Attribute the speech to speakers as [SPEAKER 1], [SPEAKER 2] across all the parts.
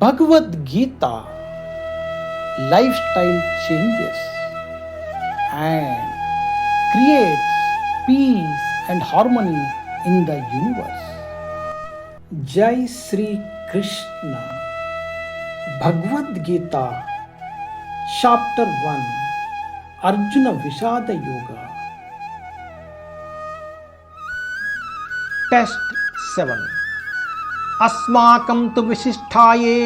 [SPEAKER 1] Bhagavad-gīta, lifestyle changes and creates peace and harmony in the universe. Jai Sri Krishna. Bhagavad-gīta, Chapter 1, Arjuna Vishada Yoga.
[SPEAKER 2] Test 7. अस्माकं तु विशिष्टाये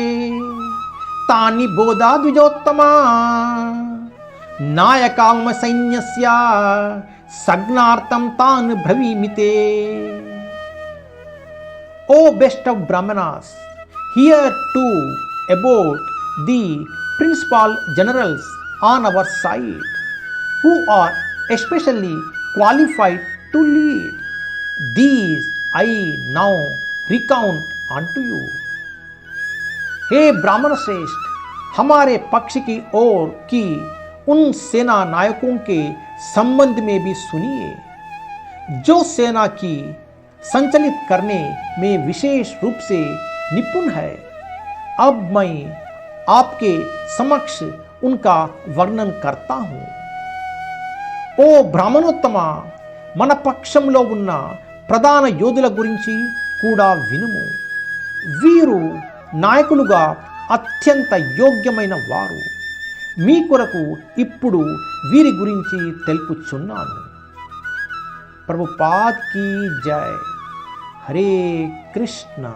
[SPEAKER 2] तानि बोधा द्विजोत्तमा नायकाम सैन्यस्य सग्नार्थं तान् ब्रवीमिते. O best of Brahmanas, here too about the principal generals on our side, who are especially qualified to lead. These I now recount unto you. हे ब्राह्मण श्रेष्ठ, हमारे पक्ष की ओर की उन सेना नायकों के संबंध में भी सुनिए, जो सेना की संचालित करने में विशेष रूप से निपुण है. अब मैं आपके समक्ष उनका वर्णन करता हूँ. ఓ బ్రాహ్మణోత్తమ, మన పక్షంలో ఉన్న ప్రధాన యోధుల గురించి కూడా వినుము. వీరు నాయకులుగా అత్యంత యోగ్యమైన వారు. మీ కొరకు ఇప్పుడు వీరి గురించి తెలుపుచున్నాను. ప్రభుపాద్ కీ జై. హరే కృష్ణ.